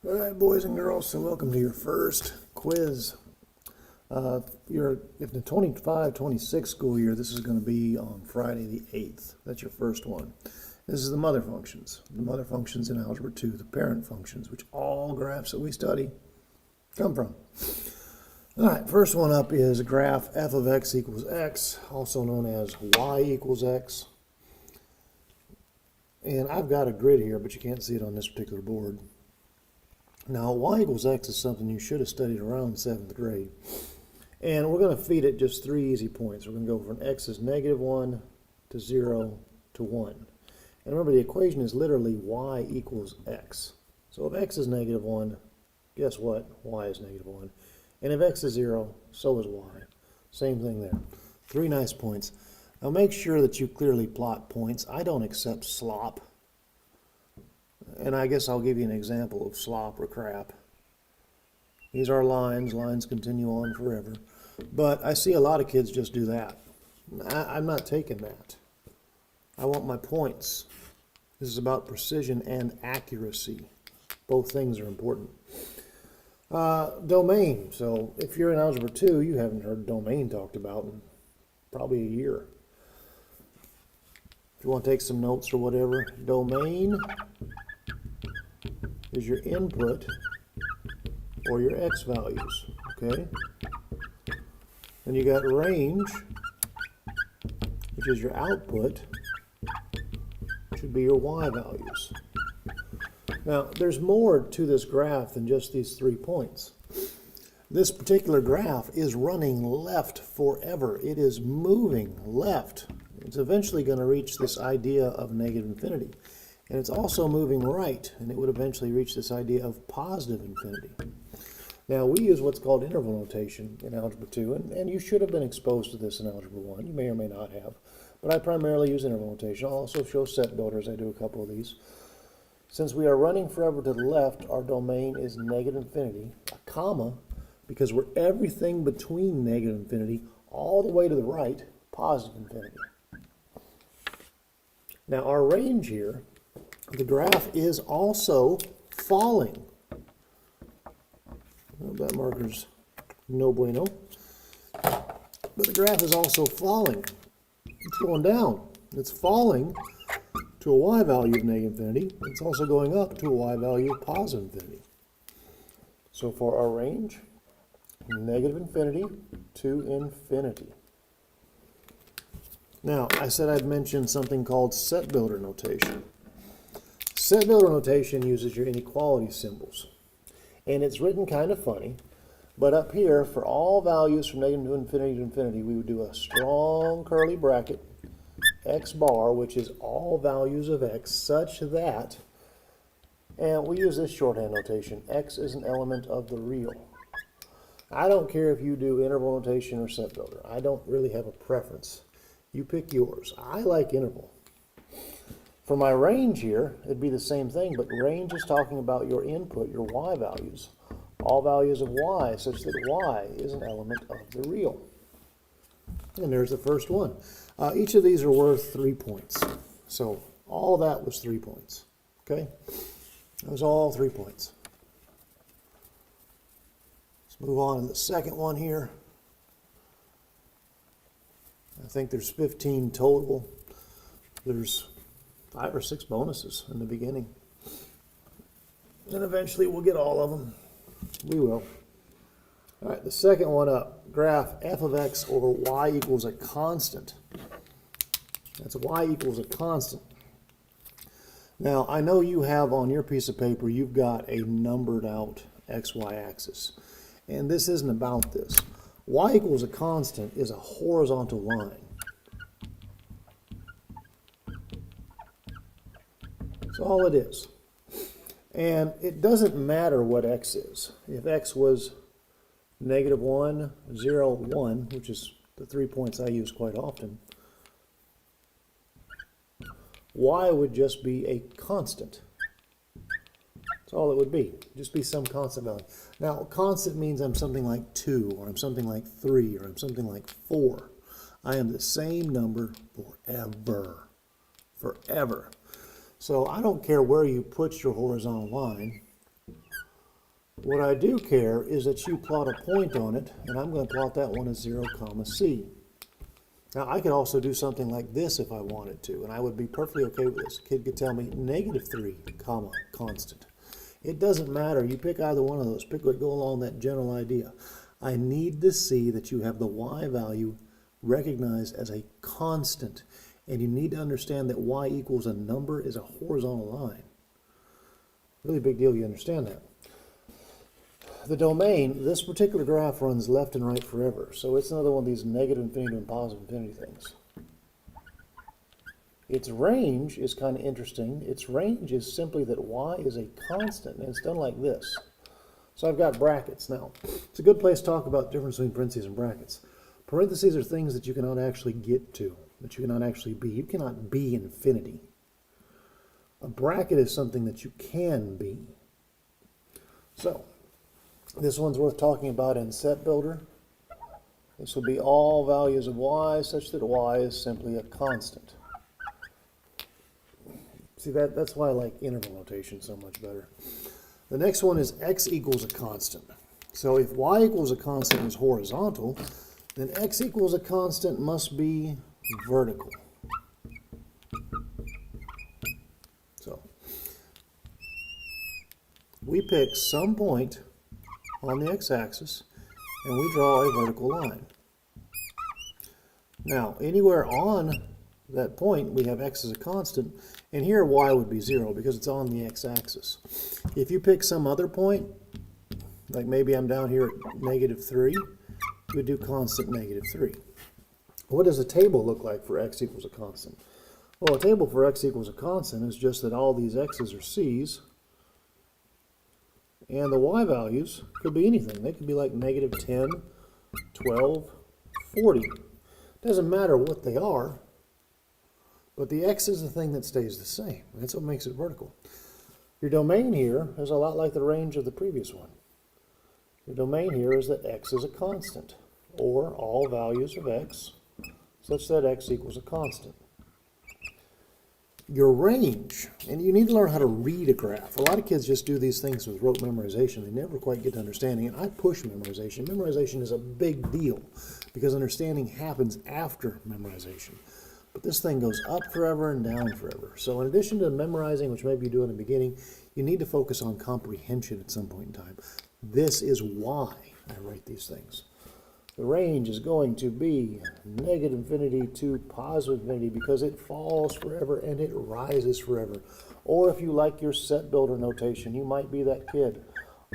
All right, boys and girls, so welcome to your first quiz. If the 25-26 school year, this is going to be on Friday the 8th. That's your first one. This is the mother functions. The mother functions in Algebra 2, the parent functions, which all graphs that we study come from. All right, first one up is graph f of x equals x, also known as y equals x. And I've got a grid here, but you can't see it on this particular board. Now, y equals x is something you should have studied around 7th grade. And we're going to feed it just 3 easy points. We're going to go from x is -1 to 0 to 1. And remember, the equation is literally y equals x. So if x is -1, guess what? Y is -1. And if x is 0, so is y. Same thing there. 3 nice points. Now make sure that you clearly plot points. I don't accept slop. And I guess I'll give you an example of slop or crap. These are lines. Lines continue on forever. But I see a lot of kids just do that. I'm not taking that. I want my points. This is about precision and accuracy. Both things are important. Domain. So if you're in Algebra 2, you haven't heard domain talked about in probably a year. If you want to take some notes or whatever, domain is your input or your x values, okay? Then you got range, which is your output, which would be your y values. Now, there's more to this graph than just these 3 points. This particular graph is running left forever. It is moving left. It's eventually going to reach this idea of negative infinity. And it's also moving right, and it would eventually reach this idea of positive infinity. Now, we use what's called interval notation in Algebra 2, and you should have been exposed to this in Algebra 1. You may or may not have. But I primarily use interval notation. I'll also show set builders. I do a couple of these. Since we are running forever to the left, our domain is negative infinity, a comma, because we're everything between negative infinity all the way to the right, positive infinity. Now, our range here, the graph is also falling. Well, that marker's no bueno. But the graph is also falling. It's going down. It's falling to a y value of negative infinity. It's also going up to a y value of positive infinity. So for our range, negative infinity to infinity. Now, I said I'd mention something called set builder notation. Set builder notation uses your inequality symbols. And it's written kind of funny, but up here, for all values from negative infinity to infinity, we would do a strong curly bracket, x bar, which is all values of x, such that, and we use this shorthand notation, x is an element of the real. I don't care if you do interval notation or set builder. I don't really have a preference. You pick yours. I like interval. For my range here, it'd be the same thing, but range is talking about your input, your y values. All values of y, such that y is an element of the real. And there's the first one. Each of these are worth 3 points. So all that was 3 points. Okay? That was all 3 points. Let's move on to the second one here. I think there's 15 total. There's 5 or 6 bonuses in the beginning. And eventually we'll get all of them. We will. All right, the second one up, graph f of x over y equals a constant. That's y equals a constant. Now, I know you have on your piece of paper, you've got a numbered out xy axis. And this isn't about this. Y equals a constant is a horizontal line. That's all it is. And it doesn't matter what x is. If x was -1, 0, 1, which is the 3 points I use quite often, y would just be a constant. That's all it would be. Just be some constant value. Now, constant means I'm something like 2, or I'm something like 3, or I'm something like 4. I am the same number forever. Forever. So I don't care where you put your horizontal line. What I do care is that you plot a point on it, and I'm going to plot that one as 0, comma, c. Now, I could also do something like this if I wanted to, and I would be perfectly okay with this. A kid could tell me -3, comma, constant. It doesn't matter. You pick either one of those. Pick what go along that general idea. I need to see that you have the y value recognized as a constant, and you need to understand that y equals a number is a horizontal line. Really big deal you understand that. The domain, this particular graph runs left and right forever, so it's another one of these negative infinity and positive infinity things. Its range is kind of interesting. Its range is simply that y is a constant, and it's done like this. So I've got brackets. Now, it's a good place to talk about the difference between parentheses and brackets. Parentheses are things that you cannot actually get to, that you cannot actually be. You cannot be infinity. A bracket is something that you can be. So, this one's worth talking about in Set Builder. This will be all values of y such that y is simply a constant. See, that's why I like interval notation so much better. The next one is x equals a constant. So if y equals a constant is horizontal, then x equals a constant must be vertical. So we pick some point on the x-axis and we draw a vertical line. Now, anywhere on that point, we have x as a constant, and here y would be 0 because it's on the x-axis. If you pick some other point, like maybe I'm down here at -3, we do constant -3. What does a table look like for x equals a constant? Well, a table for x equals a constant is just that all these x's are c's, and the y values could be anything. They could be like -10, 12, 40. Doesn't matter what they are, but the x is the thing that stays the same. That's what makes it vertical. Your domain here is a lot like the range of the previous one. Your domain here is that x is a constant, or all values of x such that x equals a constant. Your range, and you need to learn how to read a graph. A lot of kids just do these things with rote memorization. They never quite get to understanding, and I push memorization. Memorization is a big deal because understanding happens after memorization. But this thing goes up forever and down forever. So in addition to memorizing, which maybe you do in the beginning, you need to focus on comprehension at some point in time. This is why I write these things. The range is going to be -infinity to positive infinity because it falls forever and it rises forever. Or if you like your set builder notation, you might be that kid.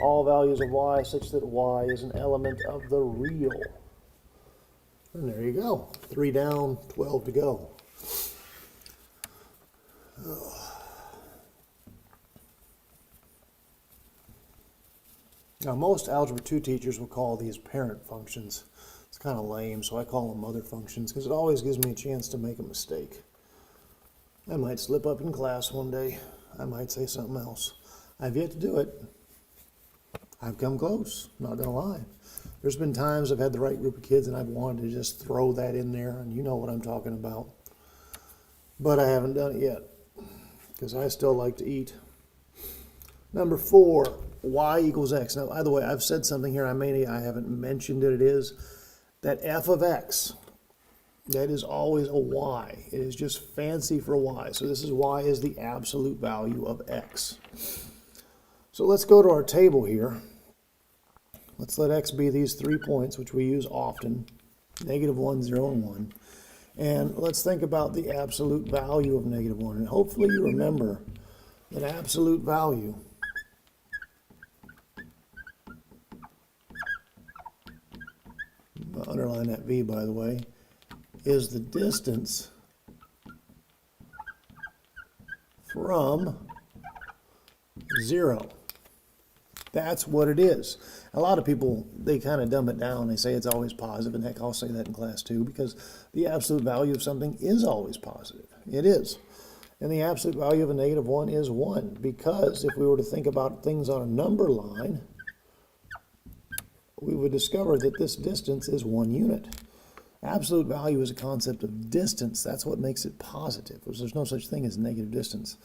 All values of y such that y is an element of the real. And there you go. 3 down, 12 to go. Now, most Algebra 2 teachers will call these parent functions. It's kind of lame, so I call them mother functions because it always gives me a chance to make a mistake. I might slip up in class one day. I might say something else. I've yet to do it. I've come close, not going to lie. There's been times I've had the right group of kids and I've wanted to just throw that in there, and you know what I'm talking about. But I haven't done it yet because I still like to eat. Number 4, y equals x. Now, by the way, I've said something here I haven't mentioned it is that f of x, that is always a y. It is just fancy for y. So this is y is the absolute value of x. So let's go to our table here. Let's let x be these 3 points, which we use often, -1, 0, and 1. And let's think about the absolute value of -1. And hopefully you remember that absolute value underline that v, by the way, is the distance from 0. That's what it is. A lot of people, they kind of dumb it down. They say it's always positive, and heck, I'll say that in class too, because the absolute value of something is always positive. It is. And the absolute value of a -1 is 1, because if we were to think about things on a number line, we would discover that this distance is 1 unit. Absolute value is a concept of distance. That's what makes it positive, because there's no such thing as negative distance.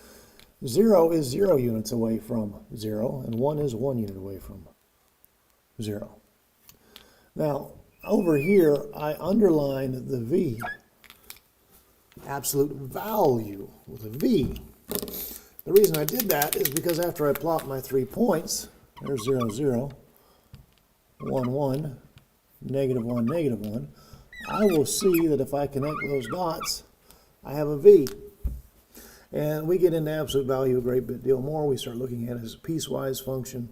0 is 0 units away from 0, and 1 is 1 unit away from 0. Now, over here, I underlined the V, absolute value with a V. The reason I did that is because after I plot my 3 points, there's 0, 0, 1, 1, negative 1, negative 1, I will see that if I connect those dots, I have a V. And we get into absolute value a great bit deal more. We start looking at it as a piecewise function.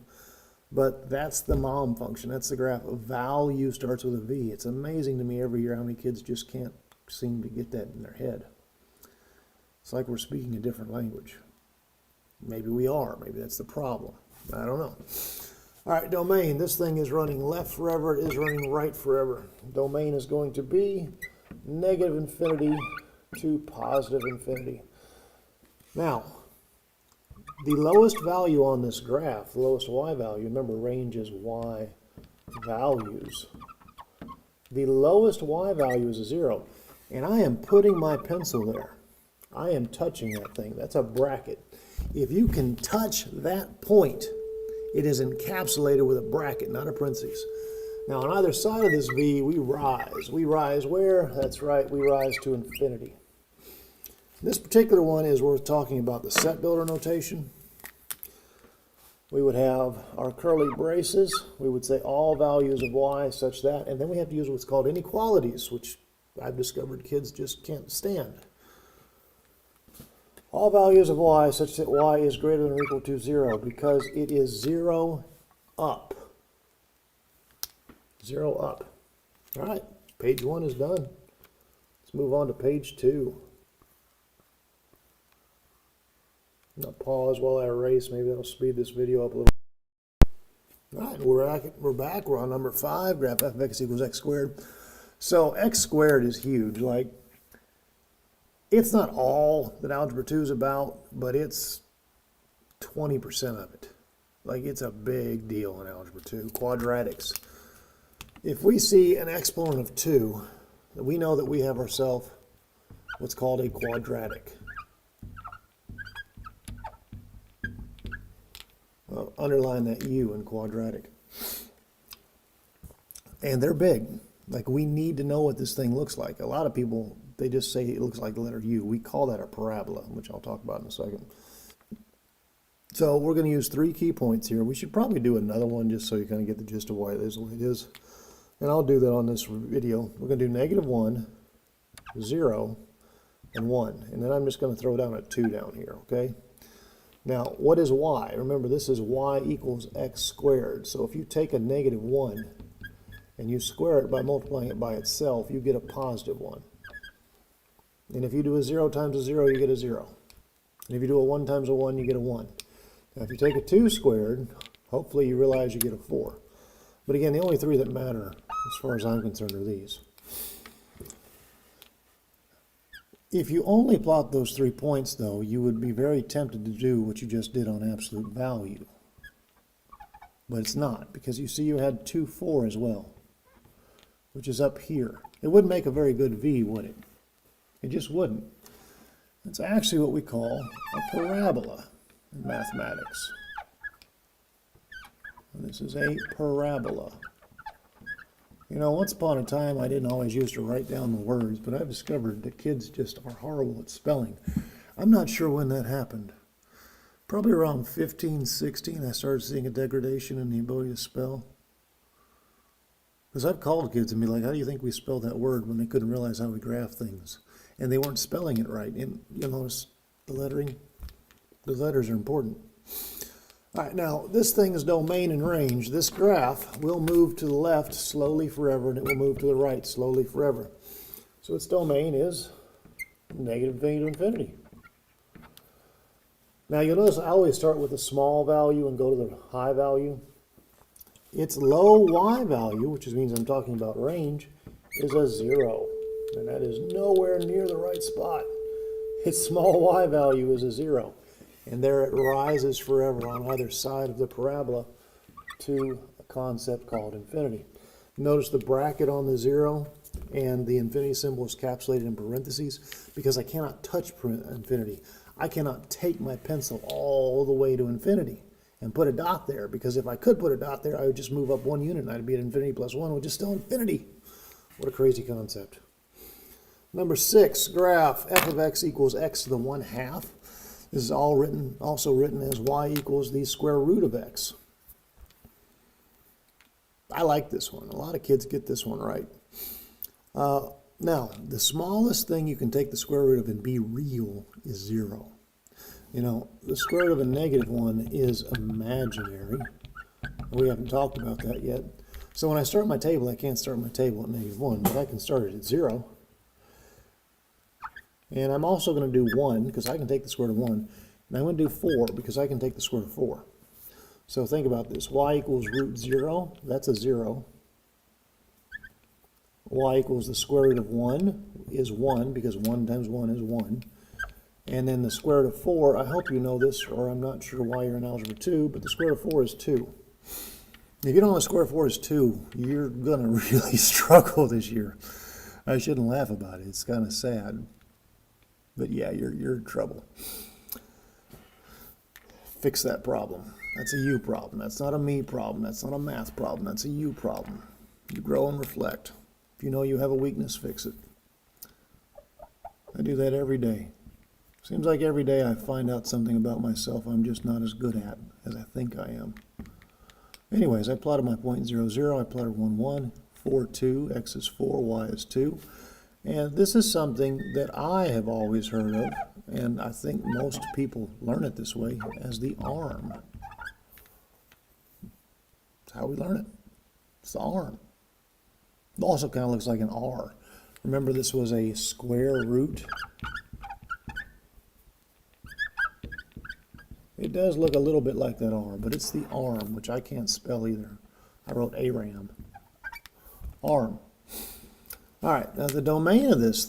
But that's the mom function. That's the graph of value starts with a V. It's amazing to me every year how many kids just can't seem to get that in their head. It's like we're speaking a different language. Maybe we are. Maybe that's the problem. I don't know. All right, domain. This thing is running left forever. It is running right forever. Domain is going to be negative infinity to positive infinity. Now, the lowest value on this graph, the lowest y value, remember range is y values. The lowest y value is a 0, and I am putting my pencil there. I am touching that thing. That's a bracket. If you can touch that point, it is encapsulated with a bracket, not a parentheses. Now, on either side of this V, we rise. We rise where? That's right, we rise to infinity. This particular one is worth talking about the set builder notation. We would have our curly braces. We would say all values of y such that, and then we have to use what's called inequalities, which I've discovered kids just can't stand. All values of y such that y is greater than or equal to 0 because it is 0 up. 0 up. All right, page 1 is done. Let's move on to page 2. I'm going to pause while I erase. Maybe that'll speed this video up a little. All right, we're back. We're on number 5. Graph f of x equals x squared. So x squared is huge. Like, it's not all that Algebra 2 is about, but it's 20% of it. Like, it's a big deal in Algebra 2. Quadratics. If we see an exponent of 2, we know that we have ourselves what's called a quadratic. Well, underline that U in quadratic. And they're big. Like, we need to know what this thing looks like. A lot of people, they just say it looks like the letter U. We call that a parabola, which I'll talk about in a second. So we're going to use 3 key points here. We should probably do another one just so you kind of get the gist of why it is the way it is. And I'll do that on this video. We're going to do negative 1, 0, and 1. And then I'm just going to throw down a 2 down here, okay? Now, what is y? Remember, this is y equals x squared. So if you take a negative 1 and you square it by multiplying it by itself, you get a positive 1. And if you do a 0 times a 0, you get a 0. And if you do a 1 times a 1, you get a 1. Now, if you take a 2 squared, hopefully you realize you get a 4. But again, the only 3 that matter, as far as I'm concerned, are these. If you only plot those 3 points, though, you would be very tempted to do what you just did on absolute value. But it's not, because you see you had 2, 4 as well, which is up here. It wouldn't make a very good V, would it? It just wouldn't. It's actually what we call a parabola in mathematics. And this is a parabola. You know, once upon a time, I didn't always used to write down the words, but I've discovered that kids just are horrible at spelling. I'm not sure when that happened. Probably around 15, 16, I started seeing a degradation in the ability to spell. Because I've called kids and be like, how do you think we spelled that word when they couldn't realize how we graph things? And they weren't spelling it right. And you'll notice the lettering, the letters are important. All right, now this thing is domain and range. This graph will move to the left slowly forever, and it will move to the right slowly forever. So its domain is negative infinity to infinity. Now you'll notice I always start with a small value and go to the high value. Its low y value, which means I'm talking about range, is a 0. And that is nowhere near the right spot. Its small y value is a 0. And there it rises forever on either side of the parabola to a concept called infinity. Notice the bracket on the 0 and the infinity symbol is capsulated in parentheses because I cannot touch infinity. I cannot take my pencil all the way to infinity and put a dot there, because if I could put a dot there, I would just move up 1 unit and I'd be at infinity plus 1, which is still infinity. What a crazy concept. Number 6, graph f of x equals x to the 1/2. This is also written as y equals the square root of x. I like this one. A lot of kids get this one right. Now, the smallest thing you can take the square root of and be real is 0. You know, the square root of a -1 is imaginary. We haven't talked about that yet. So when I start my table, I can't start my table at -1, but I can start it at 0. And I'm also going to do 1, because I can take the square root of 1. And I'm going to do 4, because I can take the square root of 4. So think about this. Y equals root 0. That's a 0. Y equals the square root of 1 is 1, because 1 times 1 is 1. And then the square root of 4, I hope you know this, or I'm not sure why you're in Algebra 2, but the square root of 4 is 2. If you don't know the square root of 4 is 2, you're going to really struggle this year. I shouldn't laugh about it. It's kind of sad. But yeah, you're in trouble. Fix that problem. That's a you problem. That's not a me problem. That's not a math problem. That's a you problem. You grow and reflect. If you know you have a weakness, fix it. I do that every day. Seems like every day I find out something about myself I'm just not as good at as I think I am. Anyways, I plotted my point 0, 0. I plotted 1, 1, 4, 2. X is 4, y is 2. And this is something that I have always heard of, and I think most people learn it this way, as the arm. That's how we learn it. It's the arm. It also kind of looks like an R. Remember, this was a square root. It does look a little bit like that R, but it's the arm, which I can't spell either. I wrote ARAM. Arm. All right, now the domain of this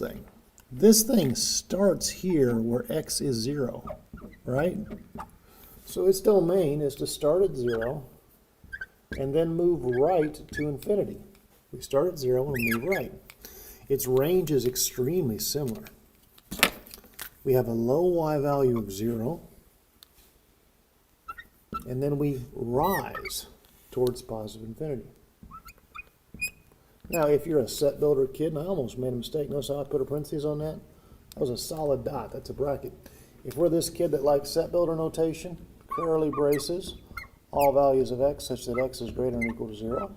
thing starts here where x is 0, right? So its domain is to start at 0 and then move right to infinity. We start at 0 and move right. Its range is extremely similar. We have a low y value of 0, and then we rise towards positive infinity. Now, if you're a set builder kid, and I almost made a mistake, notice how I put a parentheses on that? That was a solid dot, that's a bracket. If we're this kid that likes set builder notation, curly braces, all values of x such that x is greater than or equal to 0,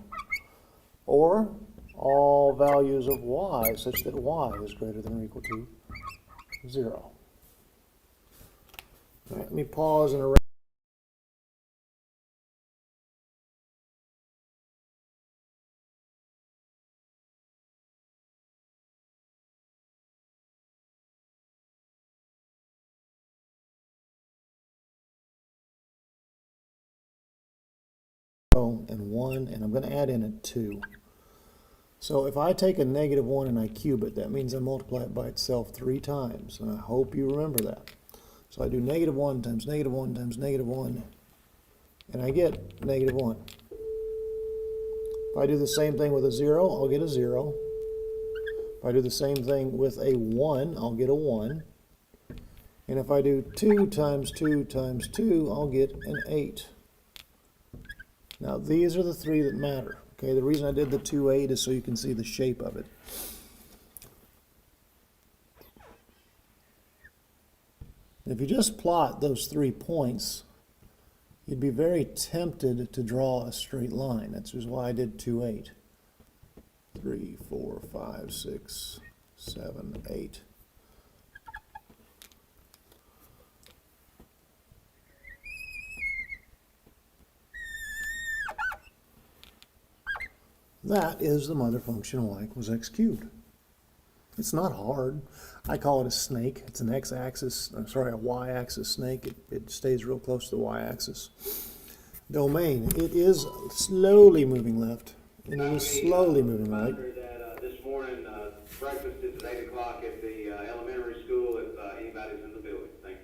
or all values of y such that y is greater than or equal to 0. All right, let me pause and erase. And 1, and I'm going to add in a 2. So if I take a -1 and I cube it, that means I multiply it by itself 3 times, and I hope you remember that. So I do -1 times -1 times -1, and I get -1. If I do the same thing with a 0, I'll get a 0. If I do the same thing with a 1, I'll get a 1. And if I do 2 times 2 times 2, I'll get an 8. Now, these are the 3 that matter. Okay, the reason I did the 2, 8 is so you can see the shape of it. If you just plot those 3 points, you'd be very tempted to draw a straight line. That's just why I did 2, 8. 3, 4, 5, 6, 7, 8. That is the mother function y equals x cubed. It's not hard. I call it a snake. It's an x-axis, a y-axis snake. It stays real close to the y-axis. Domain, it is slowly moving left, and it is slowly moving right. This morning, breakfast is at 8 o'clock at the elementary school if anybody's in the building. Thank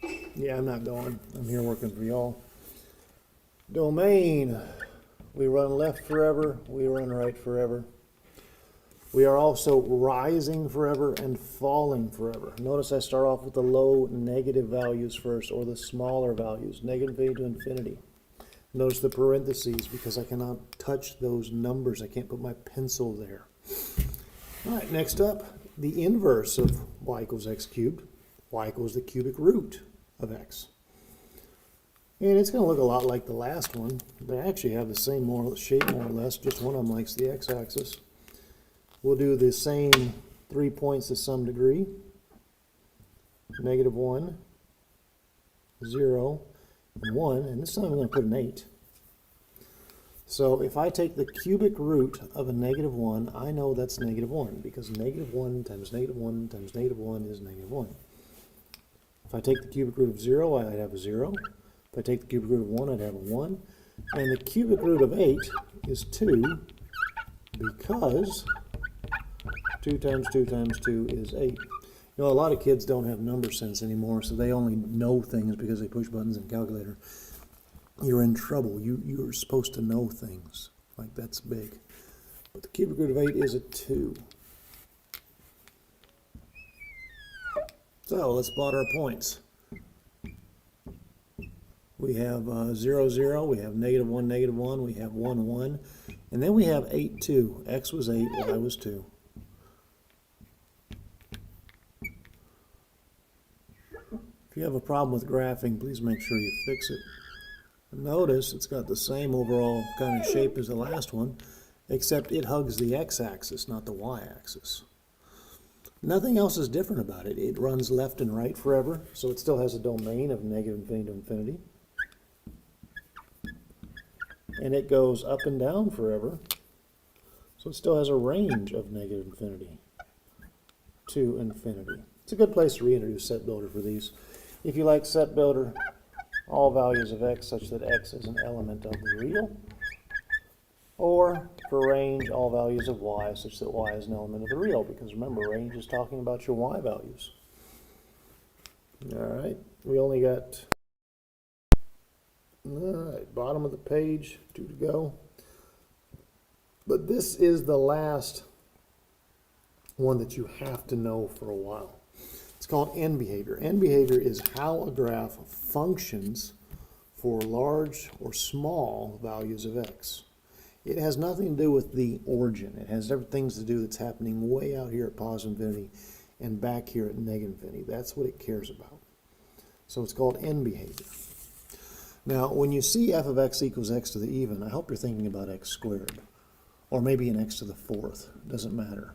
you. Yeah, I'm not going. I'm here working for y'all. Domain. We run left forever, we run right forever. We are also rising forever and falling forever. Notice I start off with the low negative values first, or the smaller values, negative infinity to infinity. Notice the parentheses because I cannot touch those numbers. I can't put my pencil there. All right, next up, the inverse of y equals x cubed. Y equals the cubic root of x. And it's going to look a lot like the last one. They actually have the same shape more or less, just one of them likes the x-axis. We'll do the same 3 points to some degree. -1, 0, and 1, and this time I'm going to put an 8. So if I take the cubic root of a -1, I know that's -1, because -1 times -1 times -1 is -1. If I take the cubic root of 0, I'd have a 0. If I take the cubic root of 1, I'd have a 1. And the cubic root of 8 is 2, because 2 times 2 times 2 is 8. You know, a lot of kids don't have number sense anymore, so they only know things because they push buttons in a calculator. You're in trouble. You're supposed to know things. Like, that's big. But the cubic root of 8 is a 2. So let's plot our points. We have 0, 0, we have -1, -1, we have 1, 1, and then we have 8, 2. X was 8, Y was 2. If you have a problem with graphing, please make sure you fix it. Notice it's got the same overall kind of shape as the last one, except it hugs the x-axis, not the y-axis. Nothing else is different about it. It runs left and right forever, so it still has a domain of negative infinity to infinity. And it goes up and down forever, so it still has a range of negative infinity to infinity. It's a good place to reintroduce set builder for these. If you like set builder, all values of x such that x is an element of the real, or for range, all values of y such that y is an element of the real, because remember, range is talking about your y values. All right, we only got, all right, bottom of the page, 2 to go. But this is the last one that you have to know for a while. It's called end behavior. End behavior is how a graph functions for large or small values of x. It has nothing to do with the origin. It has things to do that's happening way out here at positive infinity and back here at negative infinity. That's what it cares about. So it's called end behavior. Now, when you see f of x equals x to the even, I hope you're thinking about x squared, or maybe an x to the 4th. It doesn't matter.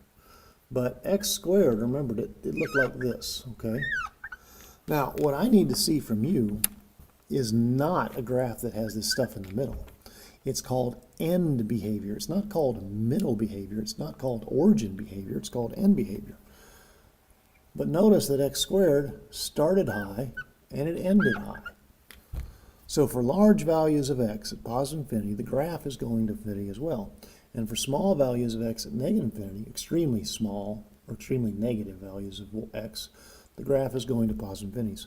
But x squared, remember, it looked like this, okay? Now, what I need to see from you is not a graph that has this stuff in the middle. It's called end behavior. It's not called middle behavior. It's not called origin behavior. It's called end behavior. But notice that x squared started high and it ended high. So for large values of x at positive infinity, the graph is going to infinity as well. And for small values of x at negative infinity, extremely small or extremely negative values of x, the graph is going to positive infinities.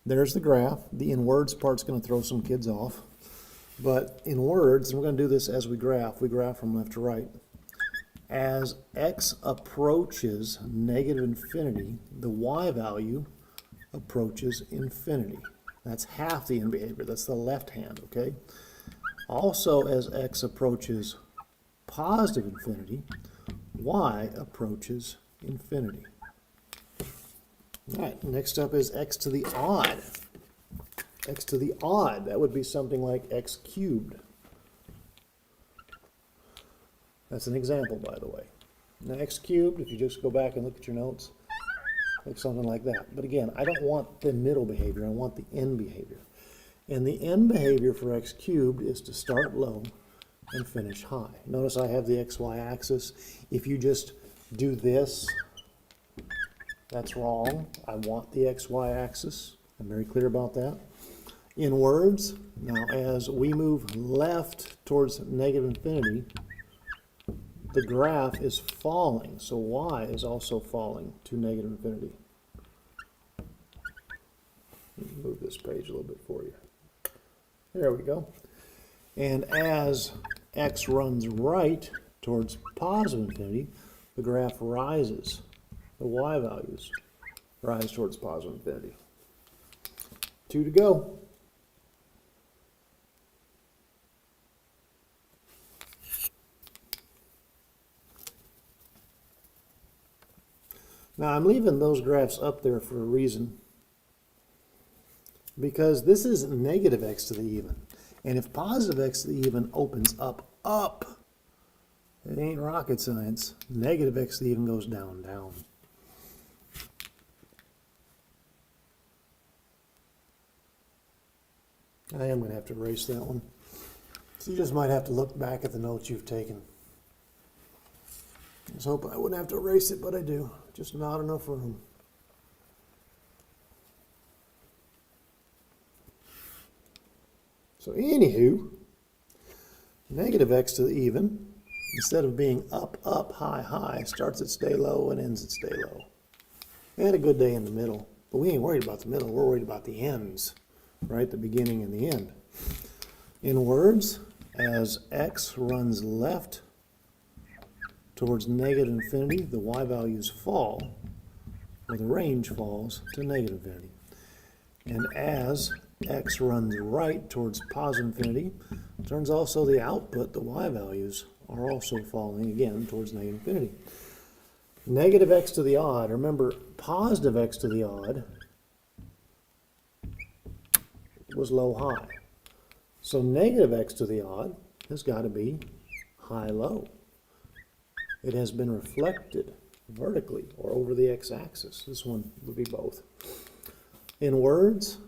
There's the graph. The in words part's going to throw some kids off. But in words, and we're going to do this as we graph from left to right. As x approaches negative infinity, the y value approaches infinity. That's half the end behavior. That's the left hand, okay? Also, as x approaches positive infinity, y approaches infinity. All right, next up is x to the odd. X to the odd, that would be something like x cubed. That's an example, by the way. Now, x cubed, if you just go back and look at your notes, looks something like that. But again, I don't want the middle behavior, I want the end behavior. And the end behavior for x cubed is to start low and finish high. Notice I have the xy axis. If you just do this, that's wrong. I want the xy axis. I'm very clear about that. In words, now as we move left towards negative infinity, the graph is falling, so y is also falling to negative infinity. Let me move this page a little bit for you. There we go. And as x runs right towards positive infinity, the graph rises. The y values rise towards positive infinity. 2 to go. Now I'm leaving those graphs up there for a reason, because this is negative x to the even. And if positive x to the even opens up, it ain't rocket science. Negative x to the even goes down. I am going to have to erase that one. So you just might have to look back at the notes you've taken. I was hoping I wouldn't have to erase it, but I do. Just not enough room. So anywho, negative x to the even, instead of being up, high, starts at stay low and ends at stay low. We had a good day in the middle, but we ain't worried about the middle. We're worried about the ends, right? The beginning and the end. In words, as x runs left towards negative infinity, the y values fall, or the range falls to negative infinity. And as x runs right towards positive infinity, turns also the output, the y values, are also falling again towards negative infinity. Negative x to the odd, remember positive x to the odd was low high. So negative x to the odd has got to be high low. It has been reflected vertically or over the x-axis. This one would be both. In words,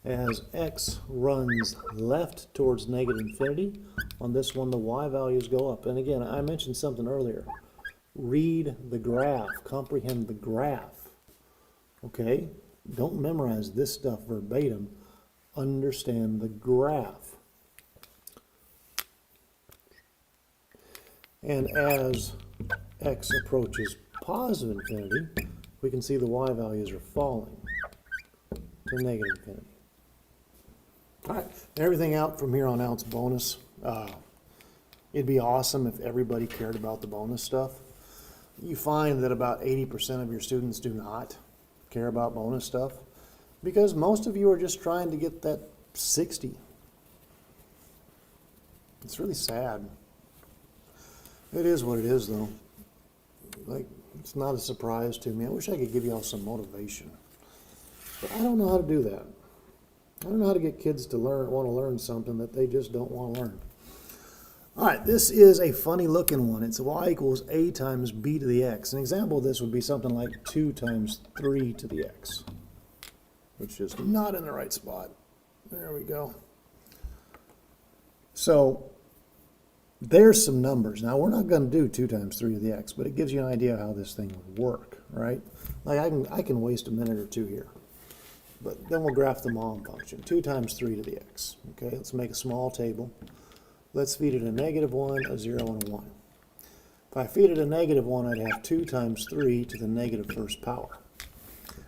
as x runs left towards negative infinity, on this one the y values go up. And again, I mentioned something earlier. Read the graph, comprehend the graph. Okay? Don't memorize this stuff verbatim. Understand the graph. And as x approaches positive infinity, we can see the y values are falling to negative infinity. All right, everything out from here on out's bonus. It'd be awesome if everybody cared about the bonus stuff. You find that about 80% of your students do not care about bonus stuff because most of you are just trying to get that 60. It's really sad. It is what it is, though. Like, it's not a surprise to me. I wish I could give you all some motivation. But I don't know how to do that. I don't know how to get kids to want to learn something that they just don't want to learn. All right, this is a funny looking one. It's y equals a times b to the x. An example of this would be something like 2 times 3 to the x, which is not in the right spot. There we go. So there's some numbers. Now, we're not going to do 2 times 3 to the x, but it gives you an idea how this thing would work, right? Like I can waste a minute or two here. But then we'll graph the mom function. 2 times 3 to the x. Okay, let's make a small table. Let's feed it a -1, a 0, and a 1. If I feed it a -1, I'd have 2 times 3 to the negative first power.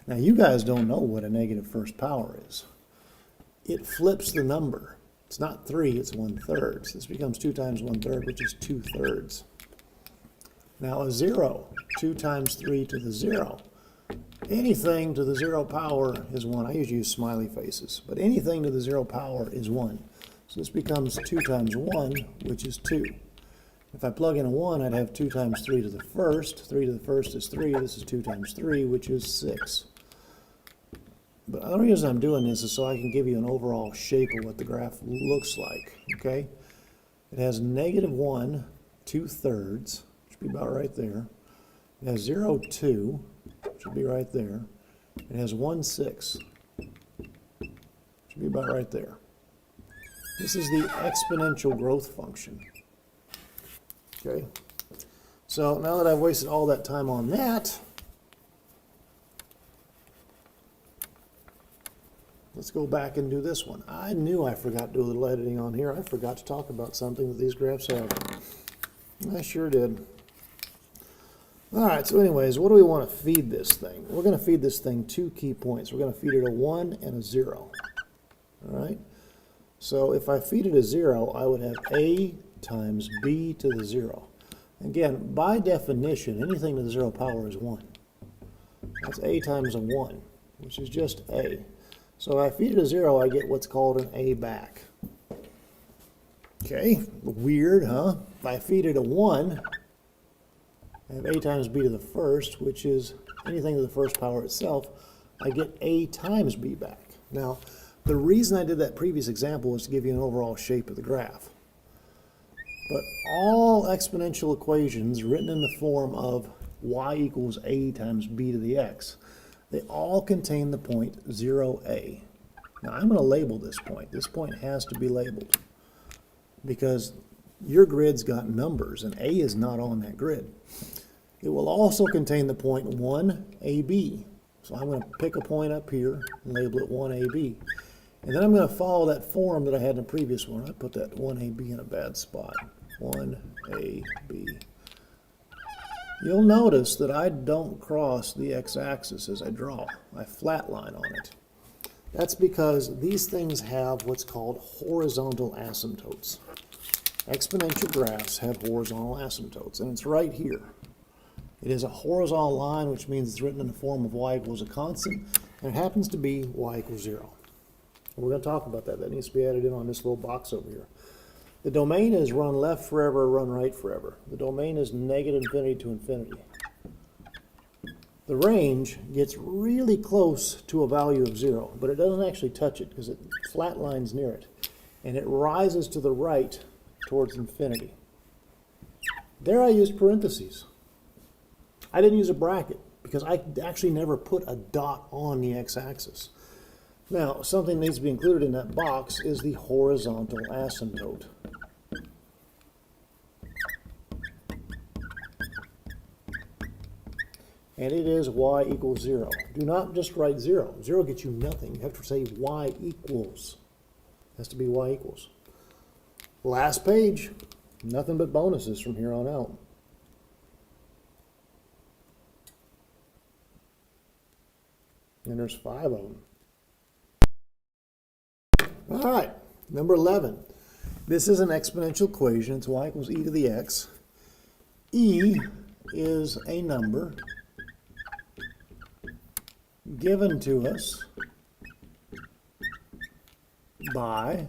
Now, you guys don't know what a negative first power is. It flips the number. It's not 3, it's 1/3. This becomes 2 times 1/3, which is 2/3. Now, a 0, 2 times 3 to the 0. Anything to the 0 power is 1. I usually use smiley faces, but anything to the 0 power is 1. So this becomes 2 times 1, which is 2. If I plug in a 1, I'd have 2 times 3 to the first. 3 to the first is 3. This is 2 times 3, which is 6. But the only reason I'm doing this is so I can give you an overall shape of what the graph looks like, okay? It has -1, 2/3, should be about right there. It has 0, 2, should be right there. It has 1, 6, should be about right there. This is the exponential growth function. Okay, so now that I've wasted all that time on that, let's go back and do this one. I knew I forgot to do a little editing on here. I forgot to talk about something that these graphs have. I sure did. All right, so anyways, what do we want to feed this thing? We're going to feed this thing 2 key points. We're going to feed it a 1 and a 0. All right? So if I feed it a 0, I would have a times b to the 0. Again, by definition, anything to the 0 power is 1. That's a times a 1, which is just a. So if I feed it a 0, I get what's called an a back. Okay, weird, huh? If I feed it a 1, I have a times b to the first, which is anything to the first power itself. I get a times b back. Now, the reason I did that previous example was to give you an overall shape of the graph. But all exponential equations written in the form of y equals a times b to the x, they all contain the point 0a. Now I'm going to label this point. This point has to be labeled because your grid's got numbers and a is not on that grid. It will also contain the point 1ab. So I'm going to pick a point up here and label it 1ab. And then I'm going to follow that form that I had in the previous one. I put that 1ab in a bad spot. 1ab. You'll notice that I don't cross the x-axis as I draw. I flatline on it. That's because these things have what's called horizontal asymptotes. Exponential graphs have horizontal asymptotes, and it's right here. It is a horizontal line, which means it's written in the form of y equals a constant, and it happens to be y equals 0. And we're going to talk about that. That needs to be added in on this little box over here. The domain is run left forever, run right forever. The domain is negative infinity to infinity. The range gets really close to a value of 0, but it doesn't actually touch it because it flatlines near it. And it rises to the right towards infinity. There I used parentheses. I didn't use a bracket because I actually never put a dot on the x-axis. Now, something that needs to be included in that box is the horizontal asymptote. And it is y equals 0. Do not just write 0. 0 gets you nothing. You have to say y equals. It has to be y equals. Last page. Nothing but bonuses from here on out. And there's 5 of them. All right, number 11. This is an exponential equation. It's y equals e to the x. E is a number given to us by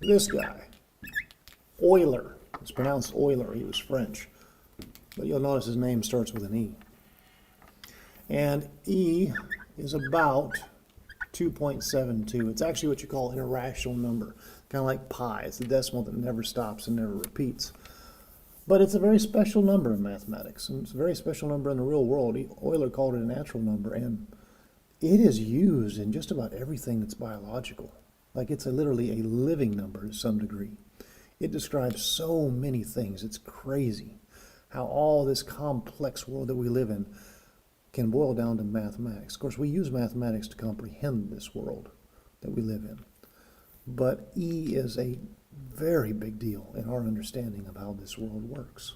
this guy, Euler. It's pronounced Euler. He was French. But you'll notice his name starts with an E. And E is about 2.72. It's actually what you call an irrational number, kind of like pi. It's the decimal that never stops and never repeats. But it's a very special number in mathematics, and it's a very special number in the real world. Euler called it a natural number, and it is used in just about everything that's biological. Like it's literally a living number to some degree. It describes so many things. It's crazy how all this complex world that we live in can boil down to mathematics. Of course, we use mathematics to comprehend this world that we live in. But E is a very big deal in our understanding of how this world works.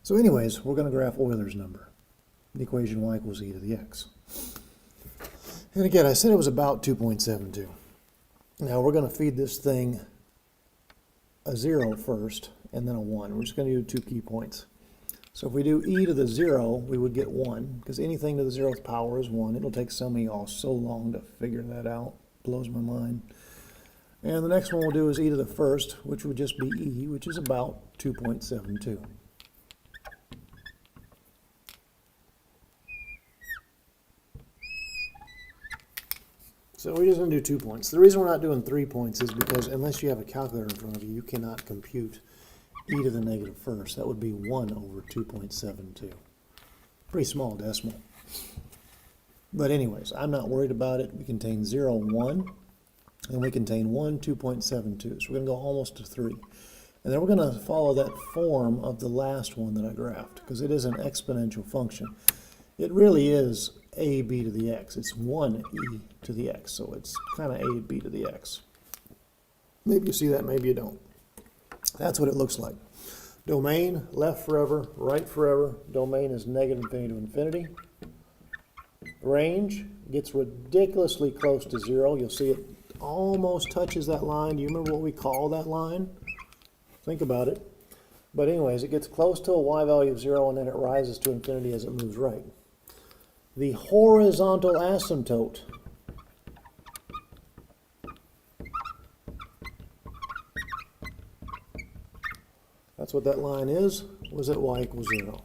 So anyways, we're going to graph Euler's number, the equation y equals e to the x. And again, I said it was about 2.72. Now we're going to feed this thing a 0 first, and then a 1. We're just going to do 2 key points. So if we do e to the 0, we would get 1, because anything to the 0th power is 1. It'll take some of y'all so long to figure that out. Blows my mind. And the next one we'll do is e to the first, which would just be e, which is about 2.72. So we're just going to do 2 points. The reason we're not doing 3 points is because unless you have a calculator in front of you, you cannot compute e to the negative first. That would be 1 over 2.72. Pretty small decimal. But anyways, I'm not worried about it. We contain 0, 1, and we contain 1, 2.72. So we're going to go almost to 3. And then we're going to follow that form of the last one that I graphed, because it is an exponential function. It really is ab to the x. It's 1e to the x, so it's kind of ab to the x. Maybe you see that, maybe you don't. That's what it looks like. Domain, left forever, right forever. Domain is negative infinity to infinity. Range gets ridiculously close to 0. You'll see it almost touches that line. Do you remember what we call that line? Think about it. But anyways, it gets close to a y value of 0, and then it rises to infinity as it moves right. The horizontal asymptote that's what that line is, was at y equals 0.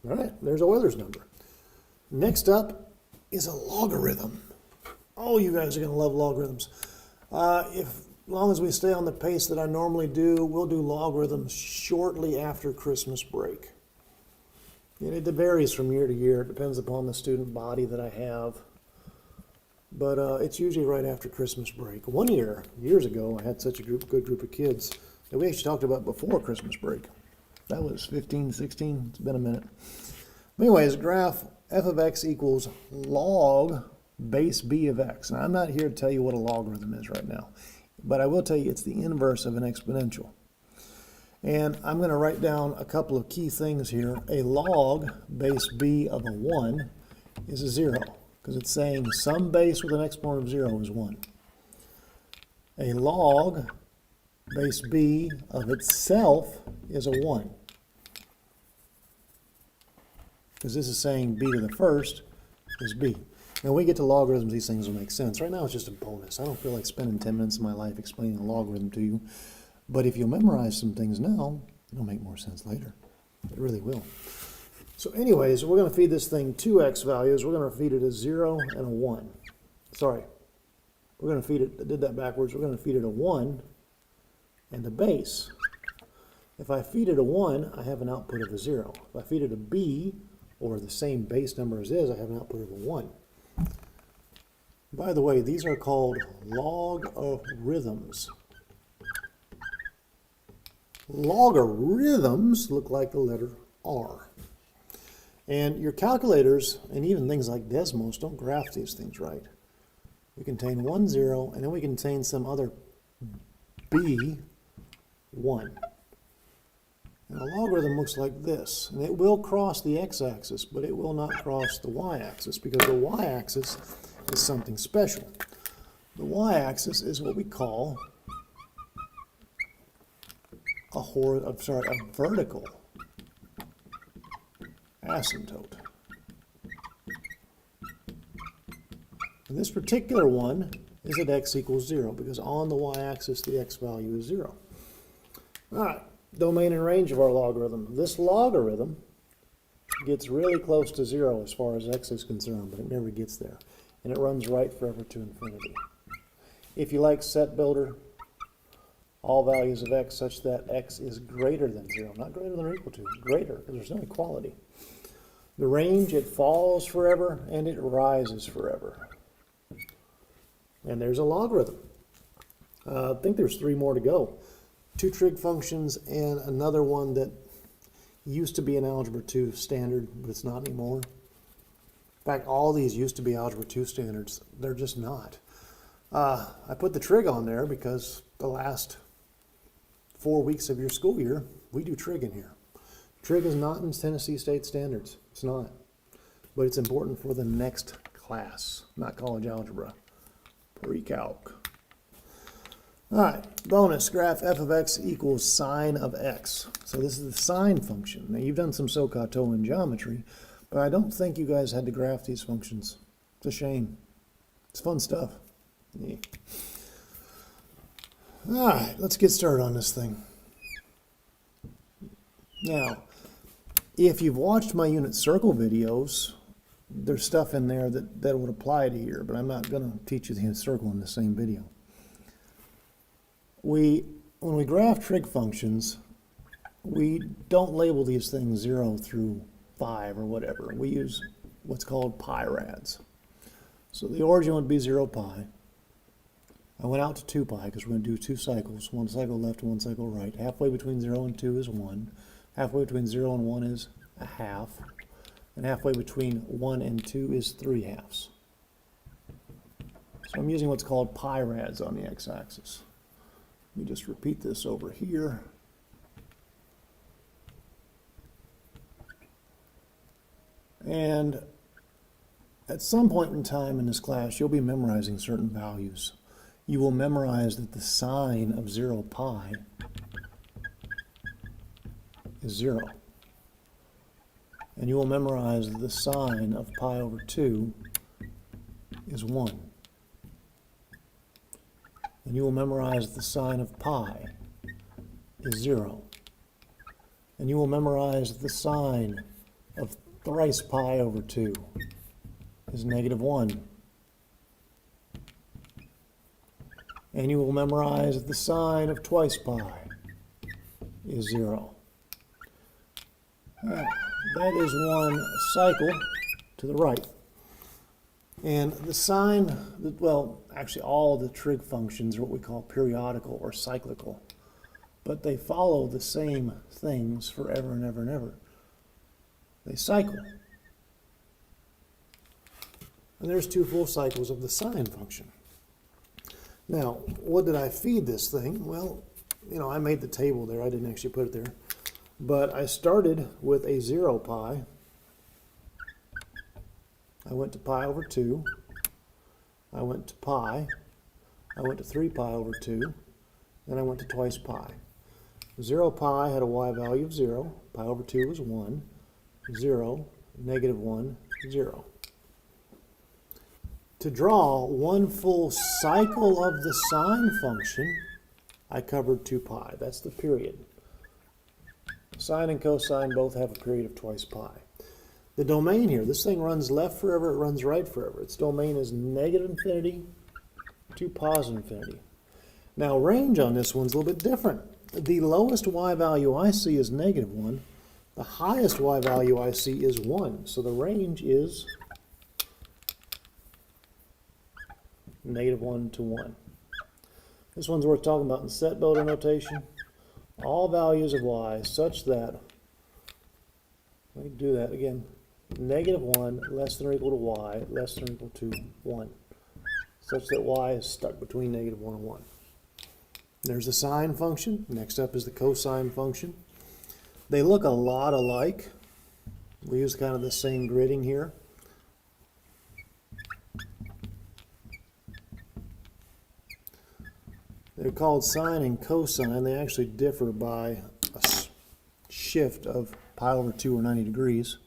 All right, there's Euler's number. Next up is a logarithm. Oh, you guys are going to love logarithms. As long as we stay on the pace that I normally do, we'll do logarithms shortly after Christmas break. And it varies from year to year. It depends upon the student body that I have. But it's usually right after Christmas break. One year, years ago, I had such a good group of kids that we actually talked about before Christmas break. That was 15, 16, it's been a minute. But anyways, graph f of x equals log base b of x. Now, I'm not here to tell you what a logarithm is right now, but I will tell you it's the inverse of an exponential. And I'm going to write down a couple of key things here. A log base b of a 1 is a 0, because it's saying some base with an exponent of 0 is 1. A log base b of itself is a 1, because this is saying b to the first is b. Now, when we get to logarithms, these things will make sense. Right now, it's just a bonus. I don't feel like spending 10 minutes of my life explaining a logarithm to you. But if you memorize some things now, it'll make more sense later. It really will. So anyways, we're going to feed this thing two x values. We're going to feed it a 0 and a 1. Sorry. We're going to feed it, I did that backwards. We're going to feed it a 1 and a base. If I feed it a 1, I have an output of a 0. If I feed it a b, or the same base number as is, I have an output of a 1. By the way, these are called logarithms. Logarithms look like the letter R. And your calculators, and even things like Desmos, don't graph these things right. We contain 1, 0, and then we contain some other b, 1. And a logarithm looks like this. And it will cross the x-axis, but it will not cross the y-axis, because the y-axis is something special. The y-axis is what we call a vertical asymptote. And this particular one is at x equals 0, because on the y-axis the x value is 0. All right, domain and range of our logarithm. This logarithm gets really close to 0 as far as x is concerned, but it never gets there. And it runs right forever to infinity. If you like set builder, all values of x such that x is greater than 0, not greater than or equal to, greater, because there's no equality. The range, it falls forever and it rises forever. And there's a logarithm. I think there's 3 more to go. 2 trig functions and another one that used to be an Algebra 2 standard, but it's not anymore. In fact, all these used to be Algebra 2 standards. They're just not. I put the trig on there because the last 4 weeks of your school year, we do trig in here. Trig is not in Tennessee State standards. It's not. But it's important for the next class, not college algebra. Pre-calc. All right, bonus, graph f of x equals sine of x. So this is the sine function. Now, you've done some SOHCAHTOA in geometry, but I don't think you guys had to graph these functions. It's a shame. It's fun stuff. Yeah. All right, let's get started on this thing. Now, if you've watched my unit circle videos, there's stuff in there that would apply to here, but I'm not going to teach you the unit circle in the same video. When we graph trig functions, we don't label these things 0 through 5 or whatever. We use what's called pi rads. So the origin would be 0 pi. I went out to 2 pi because we're going to do 2 cycles, 1 cycle left and 1 cycle right. Halfway between 0 and 2 is 1. Halfway between 0 and 1 is a half. And halfway between 1 and 2 is 3 halves. So I'm using what's called pi rads on the x-axis. Let me just repeat this over here. And at some point in time in this class, you'll be memorizing certain values. you will memorize that the sine of 0 pi is 0. And you will memorize that the sine of pi over 2 is 1. And you will memorize that the sine of pi is 0. And you will memorize that the sine of thrice pi over 2 is -1. And you will memorize that the sine of twice pi is 0. That is one cycle to the right. And the sine, well, actually all the trig functions are what we call periodical or cyclical. But they follow the same things forever and ever and ever. They cycle. And there's 2 full cycles of the sine function. Now, what did I feed this thing? Well, I made the table there. I didn't actually put it there. But I started with a 0 pi. I went to pi over 2. I went to pi. I went to 3 pi over 2. Then I went to twice pi. 0 pi had a y value of 0. Pi over 2 was 1. 0, -1, 0. To draw one full cycle of the sine function, I covered 2 pi. That's the period. Sine and cosine both have a period of twice pi. The domain here, this thing runs left forever, it runs right forever. Its domain is -infinity to +infinity. Now range on this one's a little bit different. The lowest y value I see is -1. The highest y value I see is 1. So the range is -1 to 1. This one's worth talking about in set builder notation. All values of y such that, let me do that again, -1 less than or equal to y less than or equal to 1, such that y is stuck between -1 and 1. There's the sine function. Next up is the cosine function. They look a lot alike. We use kind of the same gridding here. They're called sine and cosine. They actually differ by a shift of pi over 2 or 90 degrees.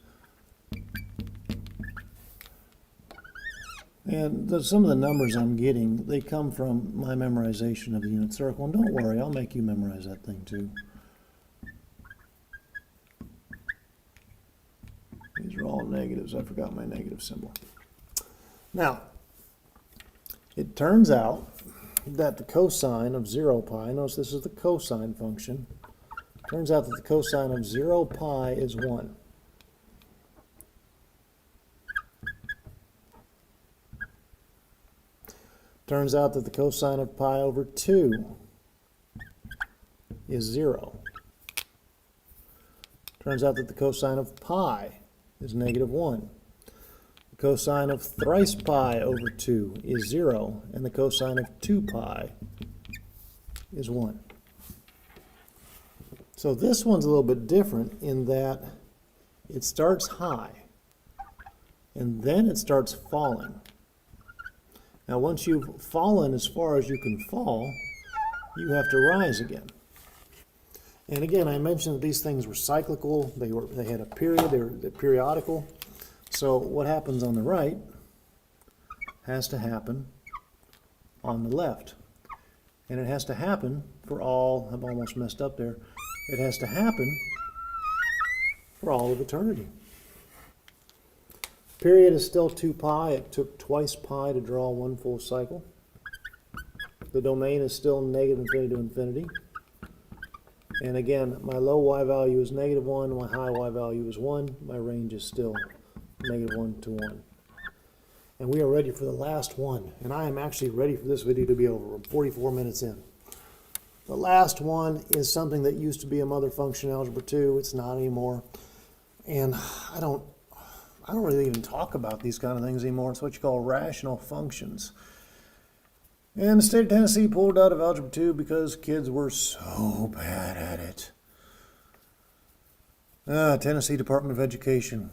And some of the numbers I'm getting, they come from my memorization of the unit circle. And don't worry, I'll make you memorize that thing too. These are all negatives. I forgot my negative symbol. Now, it turns out that the cosine of 0 pi, notice this is the cosine function, turns out that the cosine of 0 pi is 1. Turns out that the cosine of pi over 2 is 0. Turns out that the cosine of pi is -1. The cosine of thrice pi over 2 is 0, and the cosine of 2 pi is 1. So this one's a little bit different in that it starts high, and then it starts falling. Now once you've fallen as far as you can fall, you have to rise again. And again, I mentioned that these things were cyclical, they had a period, they're periodical. So what happens on the right has to happen on the left. And it has to happen for all, I've almost messed up there, it has to happen for all of eternity. Period is still 2 pi. It took twice pi to draw one full cycle. The domain is still -infinity to infinity. And again, my low y value is -1, my high y value is 1, my range is still -1 to 1. And we are ready for the last one. And I am actually ready for this video to be over. We're 44 minutes in. The last one is something that used to be a mother function in Algebra 2. It's not anymore. And I don't really even talk about these kind of things anymore. It's what you call rational functions. And the state of Tennessee pulled out of Algebra 2 because kids were so bad at it. Tennessee Department of Education.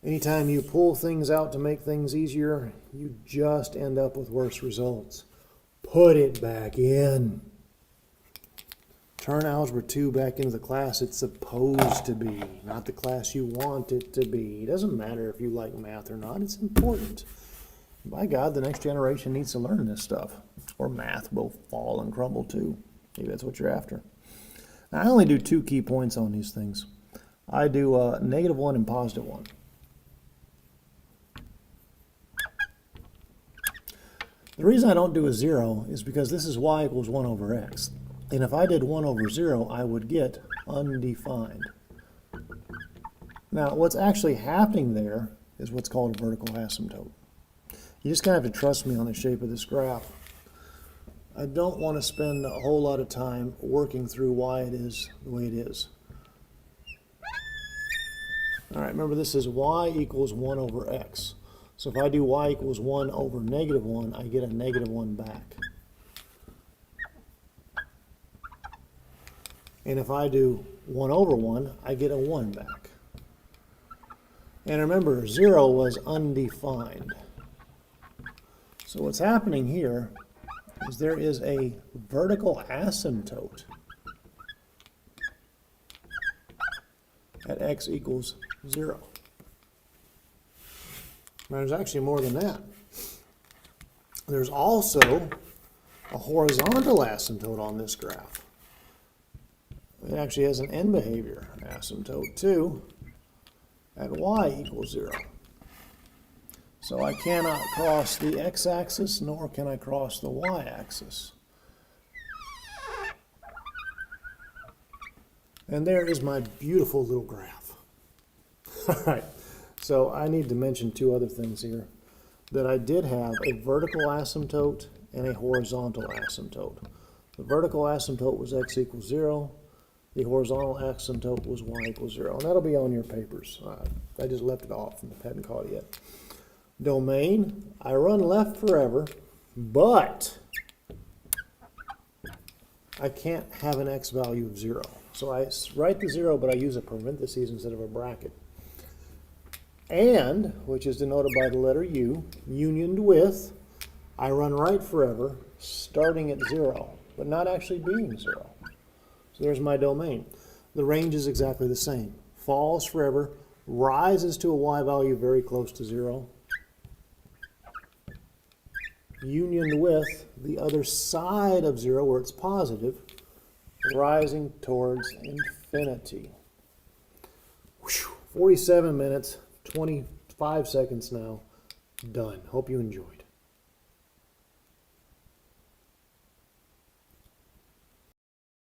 Anytime you pull things out to make things easier, you just end up with worse results. Put it back in. Turn Algebra 2 back into the class it's supposed to be, not the class you want it to be. It doesn't matter if you like math or not, it's important. By God, the next generation needs to learn this stuff, or math will fall and crumble too. Maybe that's what you're after. Now, I only do 2 key points on these things. I do -1 and +1. The reason I don't do a 0 is because this is y equals 1 over x. And if I did 1 over 0, I would get undefined. Now, what's actually happening there is what's called a vertical asymptote. You just kind of have to trust me on the shape of this graph. I don't want to spend a whole lot of time working through why it is the way it is. All right, remember this is y equals 1 over x. So if I do y equals 1 over -1, I get a -1 back. And if I do 1 over 1, I get a 1 back. And remember, 0 was undefined. So what's happening here is there is a vertical asymptote at x equals 0. Now, there's actually more than that. There's also a horizontal asymptote on this graph. It actually has an end behavior asymptote too at y equals 0. So I cannot cross the x-axis, nor can I cross the y-axis. And there is my beautiful little graph. All right, so I need to mention 2 other things here. That I did have a vertical asymptote and a horizontal asymptote. The vertical asymptote was x equals 0. The horizontal asymptote was y equals 0. And that'll be on your papers. I just left it off and hadn't caught it yet. Domain, I run left forever, but I can't have an x value of 0. So I write the 0, but I use a parentheses instead of a bracket. And, which is denoted by the letter U, unioned with, I run right forever, starting at 0, but not actually being 0. So there's my domain. The range is exactly the same. Falls forever, rises to a y value very close to 0, unioned with the other side of 0 where it's positive, rising towards infinity. Whew, 47 minutes, 25 seconds now, done. Hope you enjoyed.